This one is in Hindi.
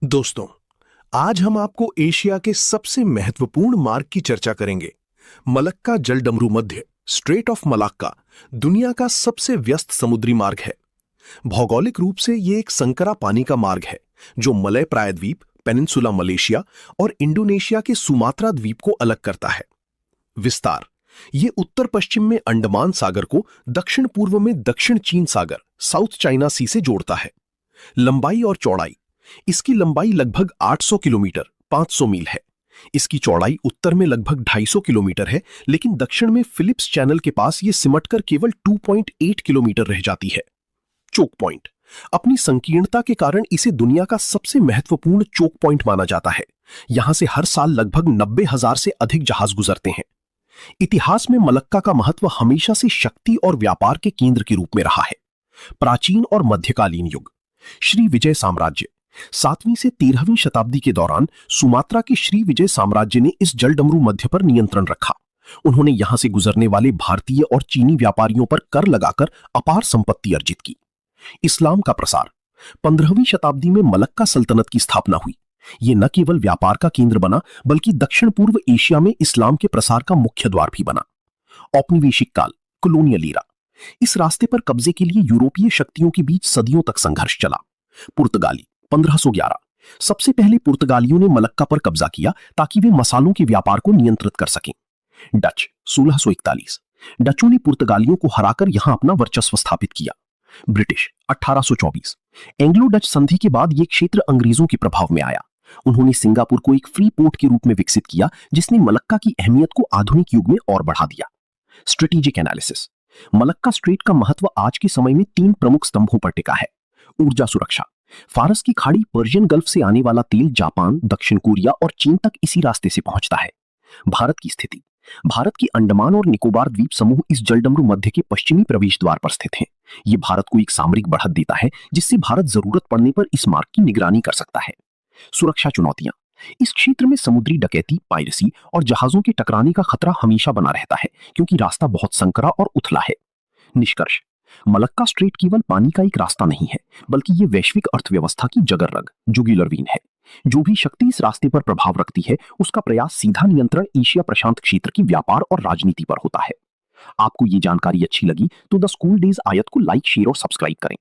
दोस्तों, आज हम आपको एशिया के सबसे महत्वपूर्ण मार्ग की चर्चा करेंगे। मलक्का जलडमरू मध्य स्ट्रेट ऑफ मलाक्का दुनिया का सबसे व्यस्त समुद्री मार्ग है। भौगोलिक रूप से ये एक संकरा पानी का मार्ग है जो मलय प्रायद्वीप, पेनिनसुला मलेशिया और इंडोनेशिया के सुमात्रा द्वीप को अलग करता है। विस्तार: ये उत्तर पश्चिम में अंडमान सागर को दक्षिण पूर्व में दक्षिण चीन सागर साउथ चाइना सी से जोड़ता है। लंबाई और चौड़ाई: इसकी लंबाई लगभग 800 किलोमीटर 500 मील है। इसकी चौड़ाई उत्तर में लगभग 250 किलोमीटर है, लेकिन दक्षिण में फिलिप्स चैनल के पास यह सिमटकर केवल 2.8 किलोमीटर रह जाती है। चोक पॉइंट: अपनी संकीर्णता के कारण इसे दुनिया का सबसे महत्वपूर्ण चोक पॉइंट माना जाता है। यहां से हर साल लगभग 90,000 से अधिक जहाज गुजरते हैं। इतिहास में मलक्का का महत्व हमेशा से शक्ति और व्यापार के केंद्र के रूप में रहा है। प्राचीन और मध्यकालीन युग: श्री विजय साम्राज्य 7वीं से 13वीं शताब्दी के दौरान सुमात्रा के श्री विजय साम्राज्य ने इस जलडमरू मध्य पर नियंत्रण रखा। उन्होंने यहां से गुजरने वाले भारतीय और चीनी व्यापारियों पर कर लगाकर अपार संपत्ति अर्जित की। इस्लाम का प्रसार: 15वीं शताब्दी में मलक्का सल्तनत की स्थापना हुई। यह न केवल व्यापार का केंद्र बना, बल्कि दक्षिण पूर्व एशिया में इस्लाम के प्रसार का मुख्य द्वार भी बना। औपनिवेशिक काल कॉलोनियल ईरा: इस रास्ते पर कब्जे के लिए यूरोपीय शक्तियों के बीच सदियों तक संघर्ष चला। पुर्तगाली 1511: सबसे पहले पुर्तगालियों ने मलक्का पर कब्जा किया ताकि वे मसालों के व्यापार को नियंत्रित कर सकें। डच 1641: डचों ने पुर्तगालियों को हराकर यहां अपना वर्चस्व स्थापित किया। ब्रिटिश 1824: एंग्लो डच संधि के बाद यह क्षेत्र अंग्रेजों के प्रभाव में आया। उन्होंने सिंगापुर को एक फ्री पोर्ट के रूप में विकसित किया, जिसने मलक्का की अहमियत को आधुनिक युग में और बढ़ा दिया। स्ट्रेटेजिक एनालिसिस: मलक्का स्ट्रेट का महत्व आज के समय में 3 प्रमुख स्तंभों पर टिका है। ऊर्जा सुरक्षा: फारस की खाड़ी, पर्शियन गल्फ से आने वाला तेल जापान, दक्षिण कोरिया और चीन तक इसी रास्ते से पहुंचता है। भारत की स्थिति: भारत की अंडमान और निकोबार द्वीप समूह इस जलडमरू मध्य के पश्चिमी प्रवेश द्वार पर स्थित हैं। ये भारत को एक सामरिक बढ़त देता है, जिससे भारत जरूरत पड़ने पर इस मार्ग की निगरानी कर सकता है। सुरक्षा चुनौतियां: इस क्षेत्र में समुद्री डकैती, पायरेसी और जहाजों के टकराने का खतरा हमेशा बना रहता है, क्योंकि रास्ता बहुत संकरा और उथला है। निष्कर्ष: मलक्का स्ट्रेट केवल पानी का एक रास्ता नहीं है, बल्कि यह वैश्विक अर्थव्यवस्था की जगर रग जुगुलर वीन है। जो भी शक्ति इस रास्ते पर प्रभाव रखती है, उसका प्रयास सीधा नियंत्रण एशिया प्रशांत क्षेत्र की व्यापार और राजनीति पर होता है। आपको ये जानकारी अच्छी लगी तो द स्कूल डेज आयत को लाइक, शेयर और सब्सक्राइब करें।